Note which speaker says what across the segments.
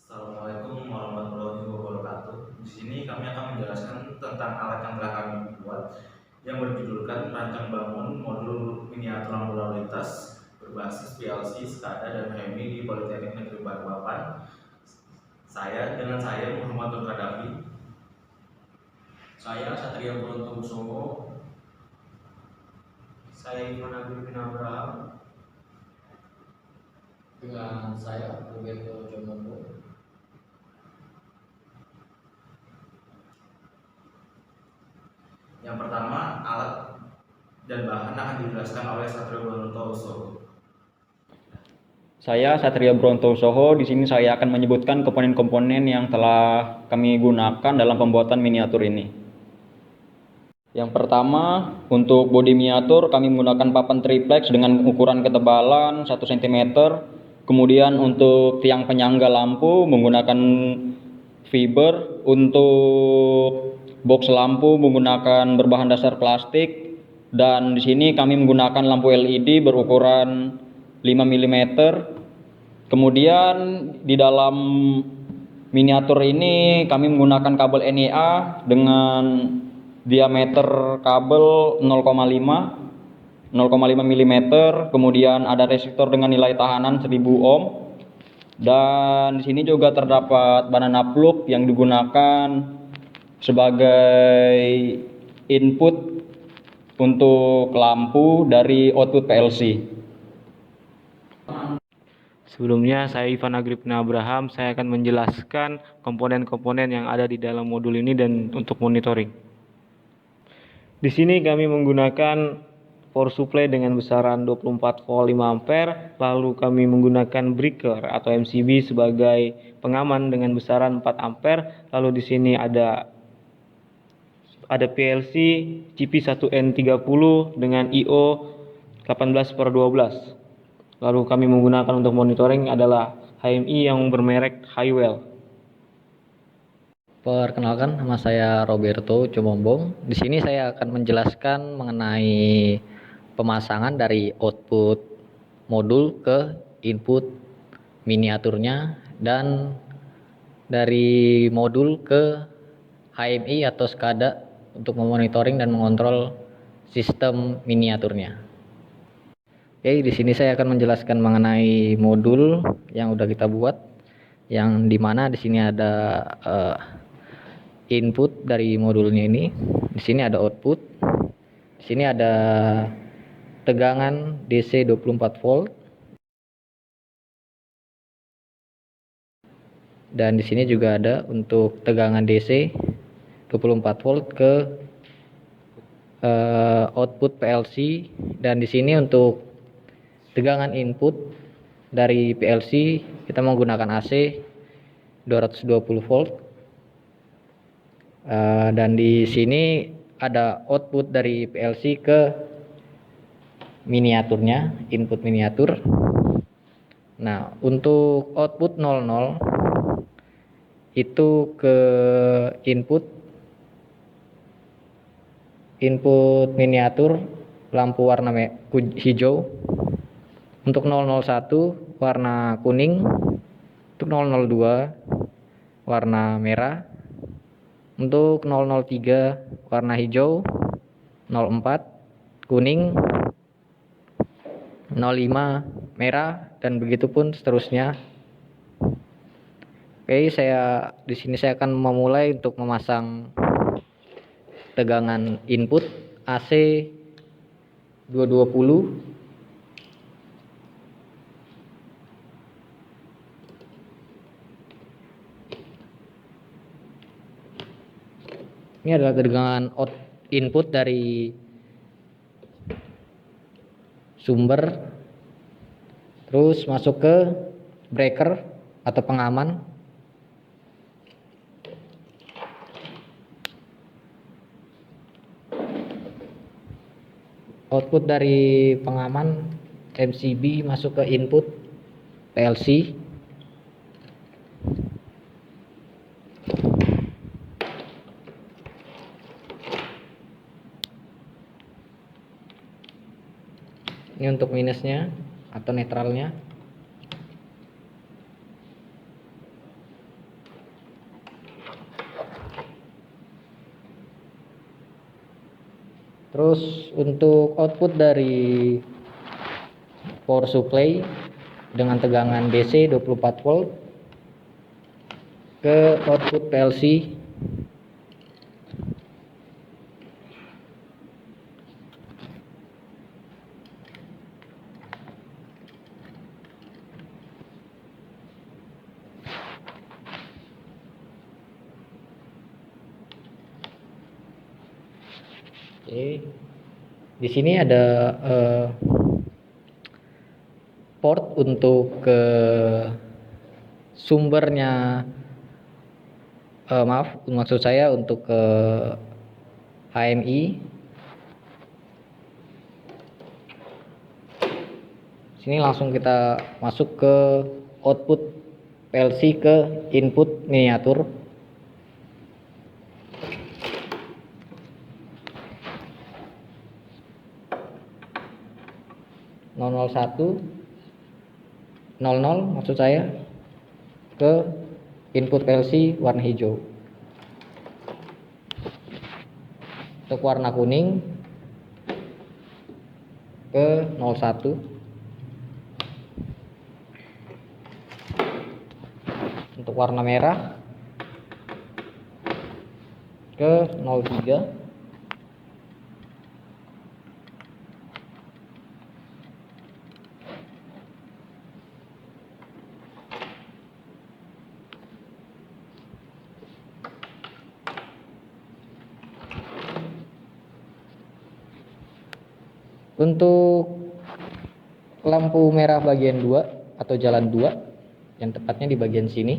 Speaker 1: Assalamualaikum warahmatullahi wabarakatuh. Di sini kami akan menjelaskan tentang alat yang telah kami buat yang berjudulkan Rancang Bangun Modul Miniatur Lampu Lalu Lintas berbasis PLC, SCADA, dan HMI di Politeknik Negeri Balikpapan. Saya Muhammad Nur Kadafi.
Speaker 2: Saya Satria Brontomusowo.
Speaker 3: Saya Ivan Agustin Abraham.
Speaker 4: Dengan saya Roberto Jomobo.
Speaker 1: Yang pertama, alat dan bahan akan dijelaskan oleh Satria Brontomusowo.
Speaker 5: Saya Satria Brontomusowo. Di sini saya akan menyebutkan komponen-komponen yang telah kami gunakan dalam pembuatan miniatur ini. Yang pertama, untuk bodi miniatur kami menggunakan papan triplex dengan ukuran ketebalan 1 cm. Kemudian untuk tiang penyangga lampu menggunakan fiber. Untuk box lampu menggunakan berbahan dasar plastik. Dan di sini kami menggunakan lampu LED berukuran 5 mm. Kemudian di dalam miniatur ini kami menggunakan kabel NEA dengan diameter kabel 0,5 mm. Kemudian ada resistor dengan nilai tahanan 1000 ohm. Dan di sini juga terdapat banana plug yang digunakan sebagai input untuk lampu dari output PLC.
Speaker 3: Sebelumnya saya Ivan Agustin Abraham. Saya akan menjelaskan komponen-komponen yang ada di dalam modul ini dan untuk monitoring. Di sini kami menggunakan power supply dengan besaran 24 volt 5 ampere, lalu kami menggunakan breaker atau MCB sebagai pengaman dengan besaran 4 ampere. Lalu di sini ada PLC CP1N30 dengan IO 18/12. Lalu kami menggunakan untuk monitoring adalah HMI yang bermerek Highwell.
Speaker 4: Perkenalkan, nama saya Roberto Comombong. Di sini saya akan menjelaskan mengenai pemasangan dari output modul ke input miniaturnya dan dari modul ke HMI atau SCADA untuk memonitoring dan mengontrol sistem miniaturnya. Oke, di sini saya akan menjelaskan mengenai modul yang udah kita buat, yang dimana di sini ada input dari modulnya ini, di sini ada output, di sini ada tegangan DC 24 volt, dan di sini juga ada untuk tegangan DC 24 volt ke output PLC, dan di sini untuk tegangan input dari PLC kita menggunakan AC 220 volt. Dan di sini ada output dari PLC ke miniaturnya, input miniatur. Nah, untuk output 00 itu ke input miniatur lampu warna hijau. Untuk 001 warna kuning, untuk 002 warna merah, untuk 003 warna hijau, 04 kuning, 05 merah, dan begitu pun seterusnya. Oke, di sini saya akan memulai untuk memasang tegangan input AC 220. Ini adalah tegangan input dari sumber, terus masuk ke breaker atau pengaman. Output dari pengaman MCB masuk ke input PLC. Ini untuk minusnya atau netralnya. Terus untuk output dari power supply dengan tegangan DC 24 volt ke output PLC Oke. Di sini ada port untuk ke sumbernya, maksud saya untuk ke HMI. Sini langsung kita masuk ke output PLC ke input miniatur. (001) 00 maksud saya ke input PLC warna hijau. Untuk warna kuning ke 01. Untuk warna merah ke 03. Untuk lampu merah bagian 2 atau jalan 2 yang tepatnya di bagian sini,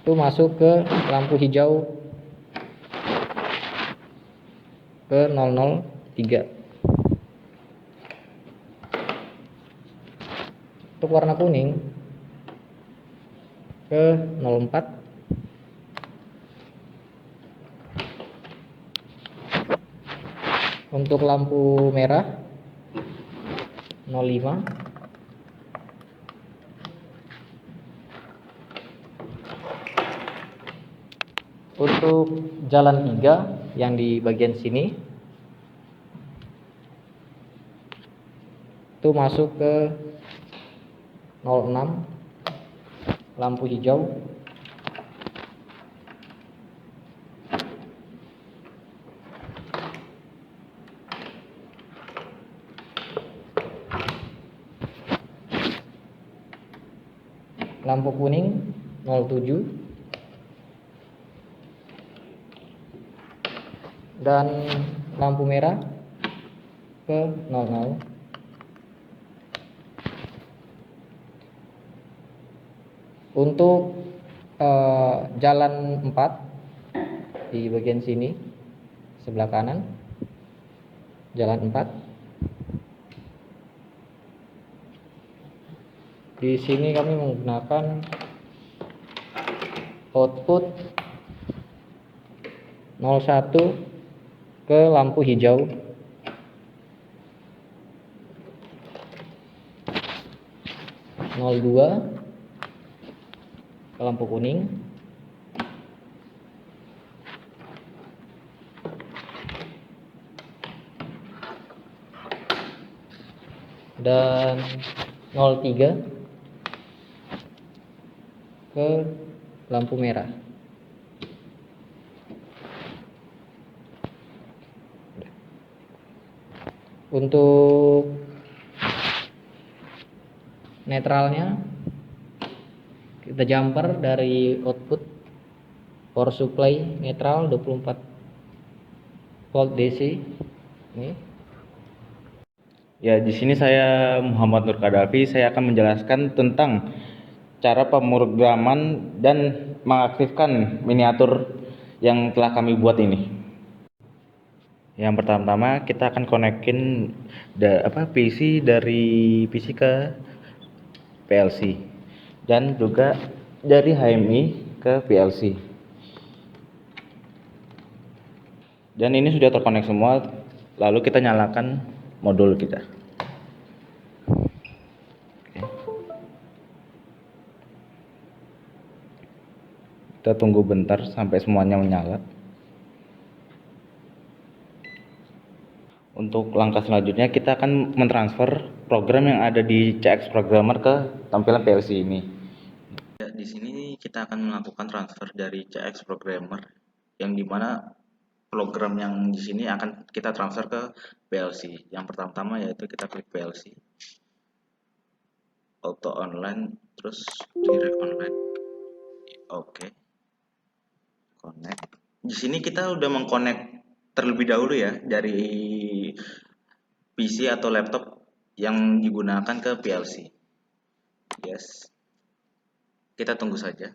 Speaker 4: itu masuk ke lampu hijau ke 003. Untuk warna kuning ke 04. Untuk lampu merah 05. Untuk jalan 3 yang di bagian sini itu masuk ke 06 lampu hijau. Lampu kuning 07 dan lampu merah ke 00. Untuk jalan 4 di bagian sini sebelah kanan, jalan 4. Di sini kami menggunakan output 01 ke lampu hijau, (02) ke lampu kuning, dan 03 ke lampu merah. Untuk netralnya kita jumper dari output power supply netral 24 volt DC ini.
Speaker 1: Ya, di sini saya Muhammad Nur Kadafi. Saya akan menjelaskan tentang cara pemrograman dan mengaktifkan miniatur yang telah kami buat ini. Yang pertama kita akan konekin PC dari PC ke PLC dan juga dari HMI ke PLC. Dan ini sudah terkonek semua. Lalu kita nyalakan modul kita. Kita tunggu bentar sampai semuanya menyala.
Speaker 6: Untuk langkah selanjutnya kita akan mentransfer program yang ada di CX Programmer ke tampilan PLC ini.
Speaker 1: Ya, di sini kita akan melakukan transfer dari CX Programmer yang dimana program yang di sini akan kita transfer ke PLC. Yang pertama yaitu kita klik PLC, auto online, terus direct online. Oke, connect. Di sini kita udah mengconnect terlebih dahulu ya dari PC atau laptop yang digunakan ke PLC. Yes, kita tunggu saja.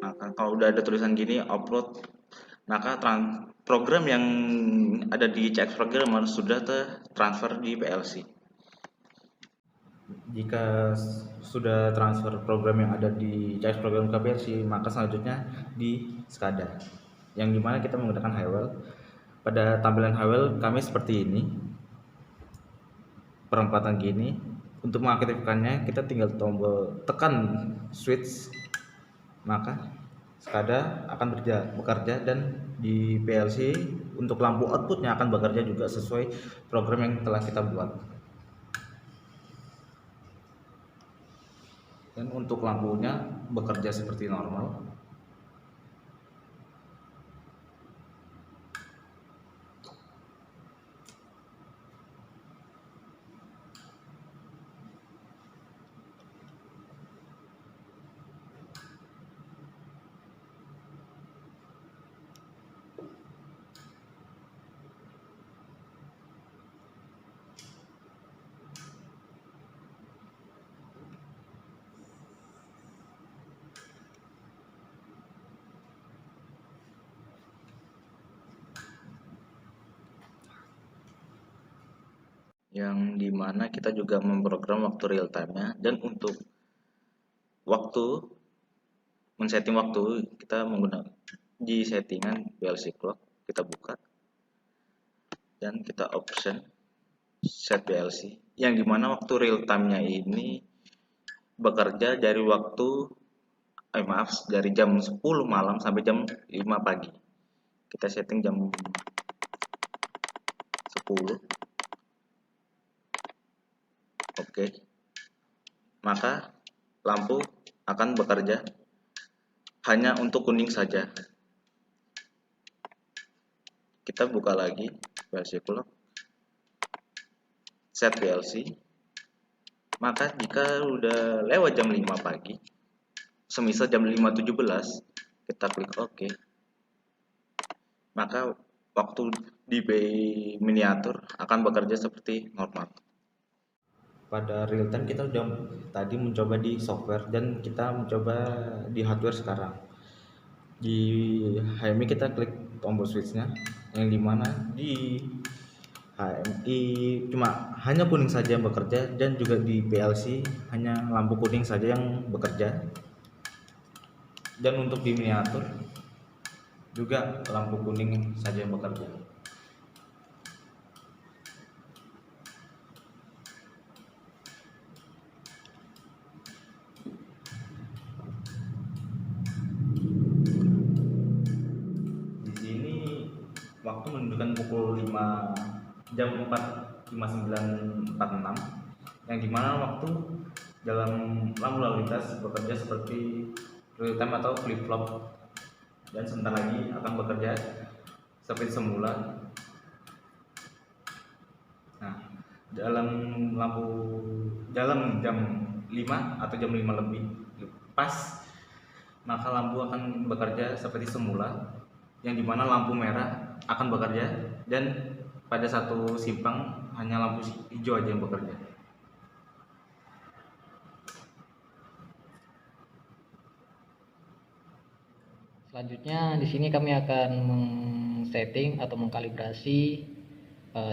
Speaker 1: Maka kalau udah ada tulisan gini upload, maka program yang ada di CX Programmer sudah tertransfer di PLC. Jika sudah transfer program yang ada di CX Programmer ke PLC, maka selanjutnya di SCADA, yang dimana kita menggunakan Highwell. Pada tampilan Highwell kami seperti ini, perempatan gini. Untuk mengaktifkannya kita tinggal tombol tekan switch, maka SCADA akan bekerja, dan di PLC untuk lampu outputnya akan bekerja juga sesuai program yang telah kita buat. Dan untuk lampunya bekerja seperti normal. Yang dimana kita juga memprogram waktu real time-nya, dan untuk waktu men-setting waktu kita menggunakan di settingan PLC clock, kita buka dan kita option set PLC, yang dimana waktu real time-nya ini bekerja dari dari jam 10 malam sampai jam 5 pagi. Kita setting jam 10. Oke. Maka lampu akan bekerja hanya untuk kuning saja. Kita buka lagi PLC clock, set PLC. Maka jika udah lewat jam 5 pagi, semisal jam 5.17, kita klik OK. Maka waktu di miniatur akan bekerja seperti normal. Pada real time kita udah tadi mencoba di software, dan kita mencoba di hardware sekarang. Di HMI kita klik tombol switchnya, yang dimana di HMI cuma hanya kuning saja yang bekerja, dan juga di PLC hanya lampu kuning saja yang bekerja. Dan untuk di miniatur juga lampu kuning saja yang bekerja. Waktu menunjukkan pukul 5 jam 4:59:46, yang dimana waktu dalam lampu lalu lintas bekerja seperti real time atau flip flop, dan sebentar lagi akan bekerja seperti semula. Nah, dalam jam 5 atau jam 5 lebih pas, maka lampu akan bekerja seperti semula, yang dimana lampu merah akan bekerja, dan pada satu simpang hanya lampu hijau aja yang bekerja.
Speaker 4: Selanjutnya di sini kami akan setting atau mengkalibrasi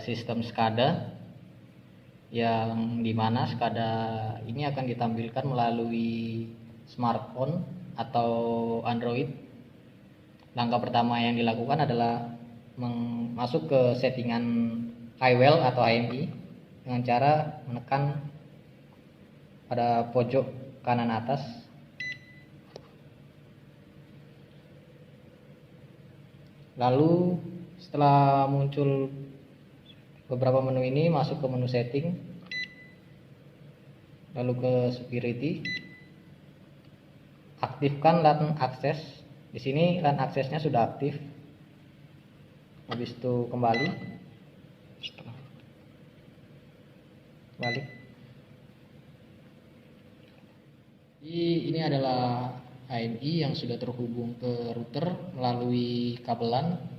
Speaker 4: sistem SCADA, yang dimana SCADA ini akan ditampilkan melalui smartphone atau Android. Langkah pertama yang dilakukan adalah masuk ke settingan IWL atau AMI dengan cara menekan pada pojok kanan atas. Lalu setelah muncul beberapa menu ini, masuk ke menu setting, lalu ke security, aktifkan LAN access. Di sini LAN accessnya sudah aktif. Habis itu kembali, balik. Ini adalah AMI yang sudah terhubung ke router melalui kabel LAN.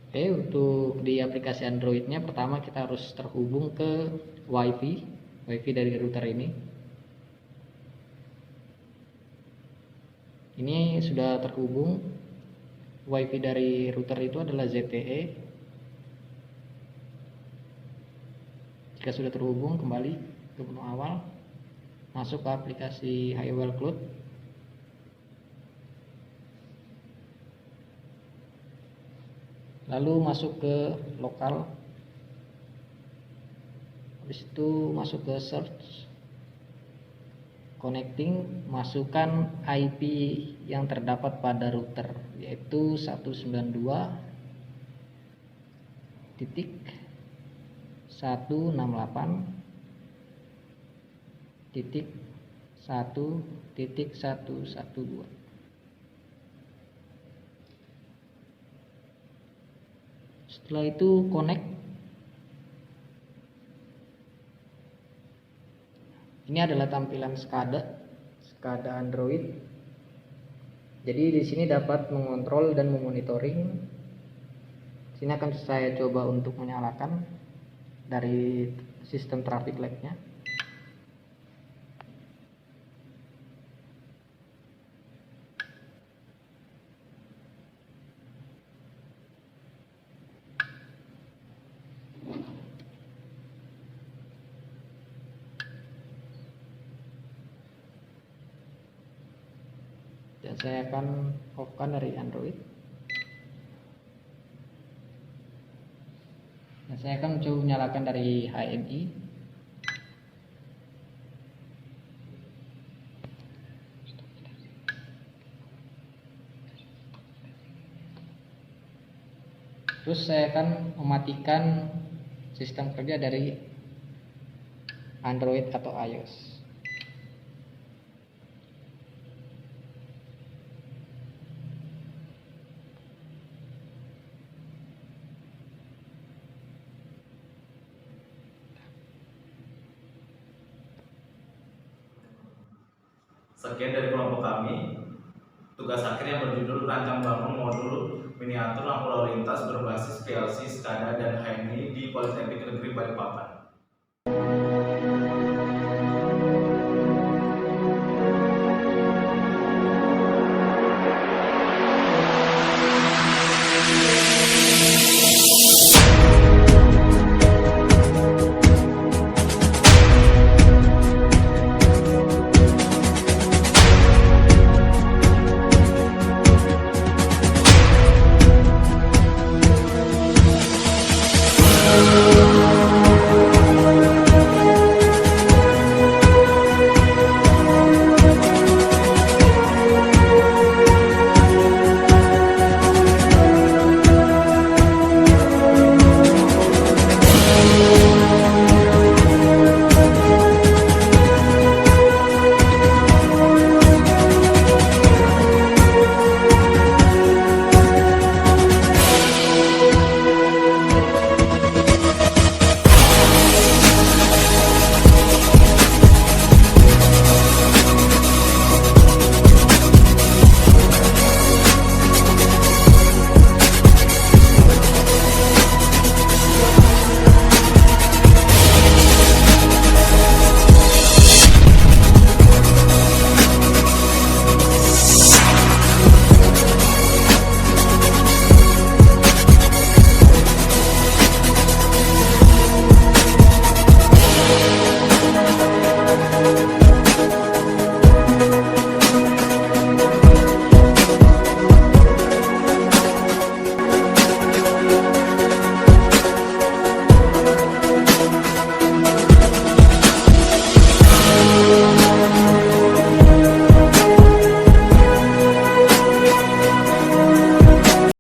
Speaker 4: Oke, untuk di aplikasi Androidnya pertama kita harus terhubung ke WiFi dari router ini. Ini sudah terhubung. WiFi dari router itu adalah ZTE. Jika sudah terhubung, kembali ke menu awal, masuk ke aplikasi IWL Cloud. Lalu masuk ke lokal. Habis itu masuk ke search, connecting, masukkan IP yang terdapat pada router, yaitu 192.168.1.112. Setelah itu connect. Ini adalah tampilan SCADA Android. Jadi di sini dapat mengontrol dan memonitoring. Sini akan saya coba untuk menyalakan dari sistem traffic light-nya. Dan saya akan off-kan dari Android. Dan saya akan mencoba menyalakan dari HMI. Terus saya akan mematikan sistem kerja dari Android atau iOS.
Speaker 1: Sekian dari kelompok kami. Tugas akhir yang berjudul rancang bangun modul miniatur lampu lalu lintas berbasis PLC, SCADA, dan HMI di Politeknik Negeri Balikpapan.